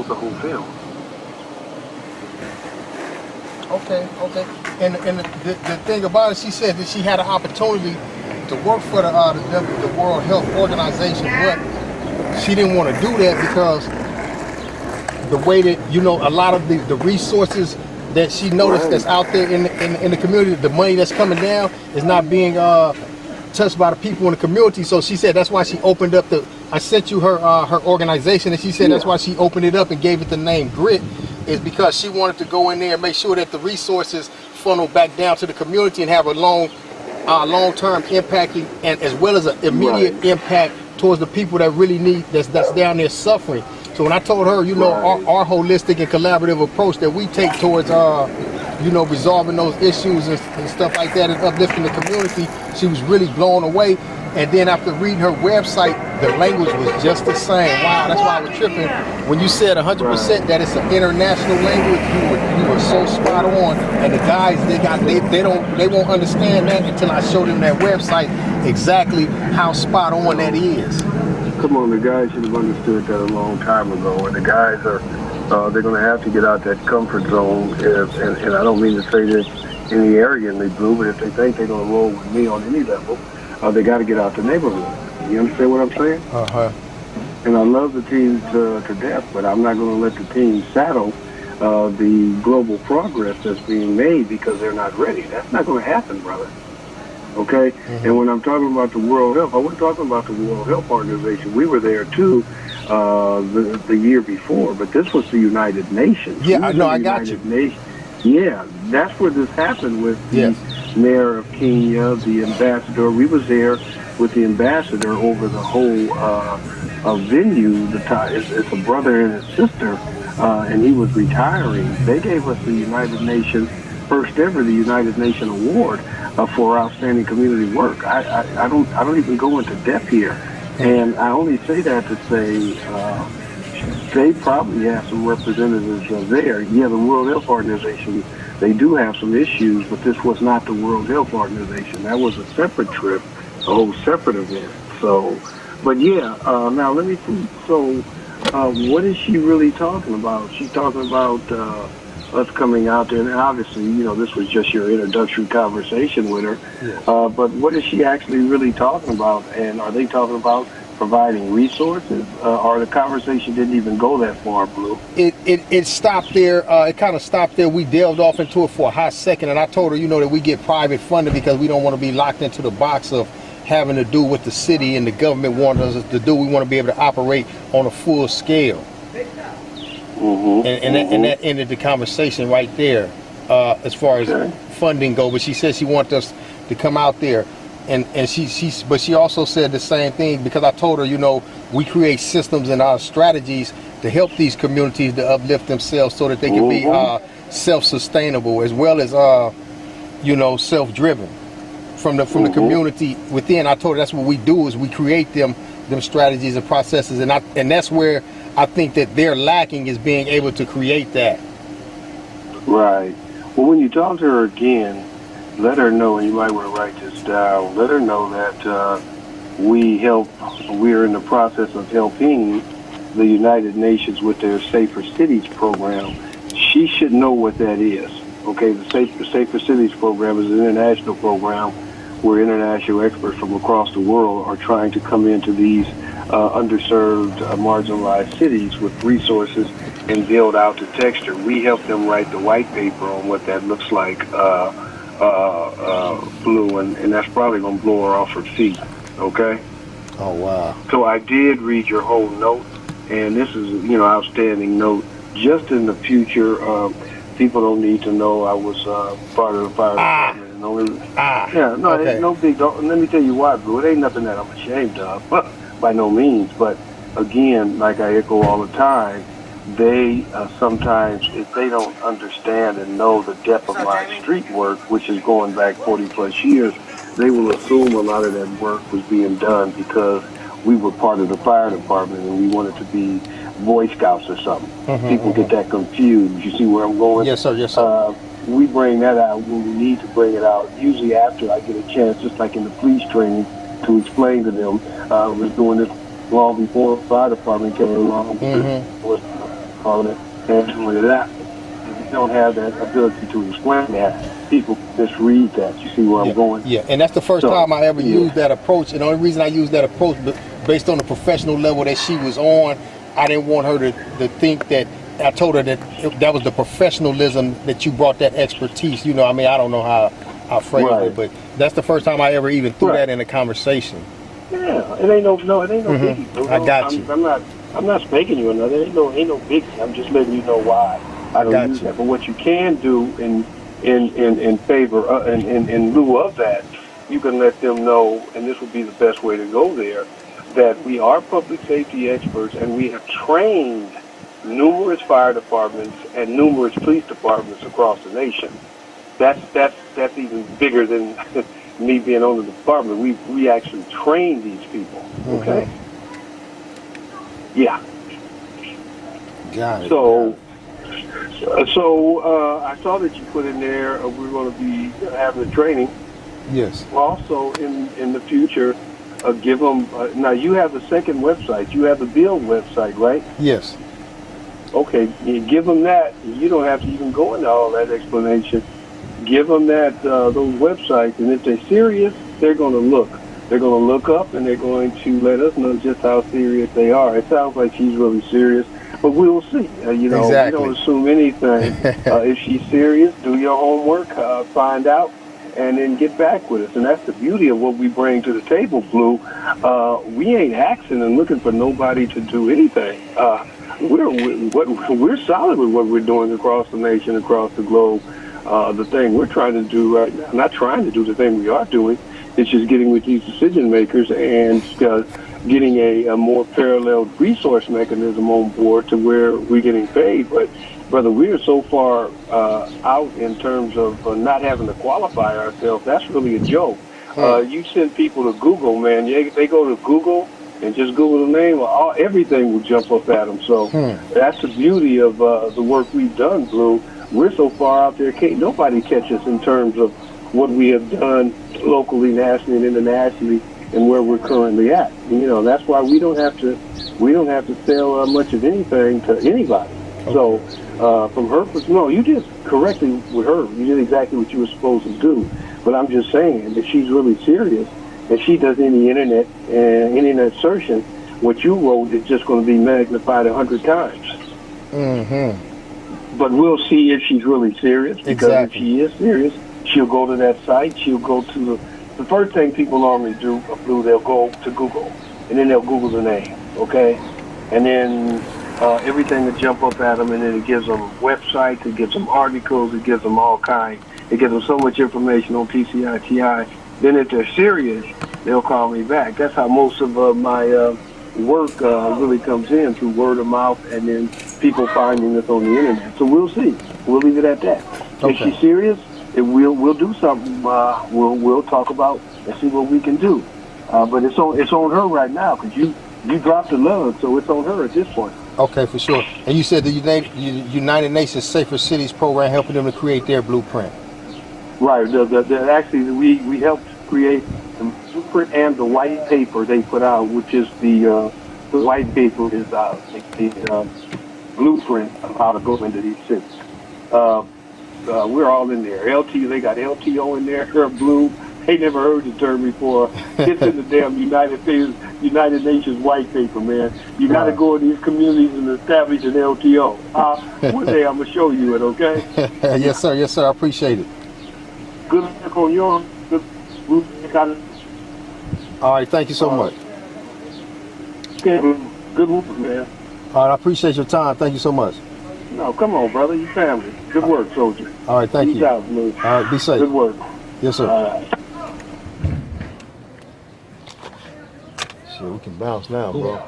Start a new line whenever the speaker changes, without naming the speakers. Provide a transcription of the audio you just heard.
the hotel.
Okay. And the thing about it, she said that she had an opportunity to work for the World Health Organization, but she didn't want to do that because the way that a lot of the resources that she noticed that's out there in the community, the money that's coming down is not being touched by the people in the community. So she said that's why she opened up I sent you her organization, and she said that's why she opened it up and gave it the name Grit, is because she wanted to go in there and make sure that the resources funnel back down to the community and have a long-term impact, and as well as an immediate impact towards the people that really need that's down there suffering. So when I told her, our holistic and collaborative approach that we take towards, resolving those issues and stuff like that and uplifting the community, she was really blown away. And then after reading her website, the language was just the same. Wow, that's why I was tripping. When you said 100% that it's an international language, you were so spot on. And the guys, they won't understand that until I showed them that website exactly how spot on that is.
Come on, the guys should have understood that a long time ago. And the guys they're going to have to get out that comfort zone. And I don't mean to say this any arrogantly, Blue, but if they think they're going to roll with me on any level, they got to get out the neighborhood. You understand what I'm saying? And I love the team to death, but I'm not going to let the team saddle the global progress that's being made because they're not ready. That's not going to happen, brother. Okay? And when I'm talking about the World Health, I wasn't talking about the World Health Organization. We were there too the year before, but this was the United Nations.
Yeah, I know, I got you.
Yeah, that's where this happened with the mayor of Kenya, the ambassador. We was there with the ambassador over the whole venue. It's a brother and a sister, and he was retiring. They gave us the United Nations, first ever the United Nations Award for outstanding community work. I don't even go into depth here, and I only say that to say they probably have some representatives there. Yeah, the World Health Organization, they do have some issues, but this was not the World Health Organization. That was a separate trip, a whole separate event. So, but yeah, now let me see. So, what is she really talking about? She's talking about us coming out there, and obviously, this was just your introductory conversation with her.
Yes.
But what is she actually really talking about? And are they talking about providing resources, or the conversation didn't even go that far, Blue?
It stopped there. It kind of stopped there. We delved off into it for a hot second, and I told her, that we get private funding because we don't want to be locked into the box of having to do what the city and the government want us to do. We want to be able to operate on a full scale. And that ended the conversation right there, as far as funding go. But she said she wanted us to come out there. And she also said the same thing, because I told her, we create systems and our strategies to help these communities to uplift themselves so that they can be self-sustainable as well as self-driven from the community within. I told her that's what we do, is we create them strategies and processes, and that's where I think that they're lacking, is being able to create that.
Right. Well, when you talk to her again, let her know, and you might want to write this down, let her know that we're in the process of helping the United Nations with their Safer Cities program. She should know what that is. Okay, the Safer Cities program is an international program where international experts from across the world are trying to come into these underserved, marginalized cities with resources and build out the texture. We help them write the white paper on what that looks like, Blue, and that's probably going to blow her off her feet, okay?
Oh, wow.
So I did read your whole note, and this is, outstanding note. Just in the future, people don't need to know I was part of the fire department. It's no big deal. Let me tell you why, Blue. It ain't nothing that I'm ashamed of, by no means. But again, like I echo all the time, they sometimes, if they don't understand and know the depth of my street work, which is going back 40 plus years, they will assume a lot of that work was being done because we were part of the fire department and we wanted to be Boy Scouts or something. People get that confused. You see where I'm going?
Yes, sir. Yes, sir.
We bring that out when we need to bring it out. Usually after I get a chance, just like in the police training, to explain to them. I was doing this long before the fire department came along. on it. And with that, if you don't have that ability to explain that, people misread that. You see where I'm going?
Yeah, and that's the first time I ever used that approach. And the only reason I used that approach, based on the professional level that she was on, I didn't want her to think that. I told her that that was the professionalism that you brought, that expertise. You know, I mean, I don't know how I phrased it, but that's the first time I ever even threw that in a conversation.
Yeah, it ain't no biggie.
I got you.
I'm not spanking you or nothing. Ain't no biggie. I'm just letting you know why I don't use that. But what you can do in favor in lieu of that, you can let them know, and this would be the best way to go there, that we are public safety experts and we have trained numerous fire departments and numerous police departments across the nation. That's even bigger than me being on the department. We actually train these people. Okay. Yeah.
Got it.
So I saw that you put in there. We're going to be having a training.
Yes.
Also, in the future, give them. Now you have the second website. You have the Build website, right?
Yes.
Okay, you give them that. You don't have to even go into all that explanation. Give them that those websites, and if they're serious, they're going to look. They're going to look up, and they're going to let us know just how serious they are. It sounds like she's really serious, but we'll see. You know, we don't assume anything. If she's serious, do your homework, find out, and then get back with us. And that's the beauty of what we bring to the table, Blue. We ain't asking and looking for nobody to do anything. We're solid with what we're doing across the nation, across the globe. The thing we're trying to do right now, not trying to do, the thing we are doing, is just getting with these decision makers and getting a more parallel resource mechanism on board to where we're getting paid. But, brother, we are so far out in terms of not having to qualify ourselves. That's really a joke. You send people to Google, man. They go to Google and just Google the name, everything will jump up at them. So that's the beauty of the work we've done, Blue. We're so far out there, can't nobody catch us in terms of what we have done locally, nationally, and internationally, and where we're currently at. You know, that's why we don't have to sell much of anything to anybody. Okay. So from her perspective, no, you did correctly with her. You did exactly what you were supposed to do. But I'm just saying, if she's really serious, if she does any internet insertion, what you wrote is just going to be magnified 100 times. But we'll see if she's really serious, because if she is serious, she'll go to that site. She'll go to the first thing people normally do, they'll go to Google, and then they'll Google the name, okay? And then everything will jump up at them, and then it gives them websites, it gives them articles, it gives them all kinds. It gives them so much information on PCITI. Then if they're serious, they'll call me back. That's how most of my work really comes in, through word of mouth and then people finding us on the internet. So we'll see. We'll leave it at that. Okay. If she's serious, we'll do something. We'll talk about and see what we can do. But it's on her right now, because you dropped the lug, so it's on her at this point.
Okay, for sure. And you said the United Nations Safer Cities program helping them to create their blueprint. Right.
Actually, we helped create the blueprint and the white paper they put out, which is the white paper is the blueprint of how to go into these cities. We're all in there. They got LTO in there, Blue. They never heard the term before. It's in the damn United Nations white paper, man. You got to go in these communities and establish an LTO. One day I'm going to show you it, okay?
Yes, sir. Yes, sir. I appreciate it.
Good luck on your good.
All right. Thank you so much.
Okay. Good work, man.
All right. I appreciate your time. Thank you so much.
No, come on, brother. You family. Good work, soldier.
All right. Thank you.
Out, Blue.
All right. Be safe.
Good work.
Yes, sir.
All right.
Shit, we can bounce now, bro.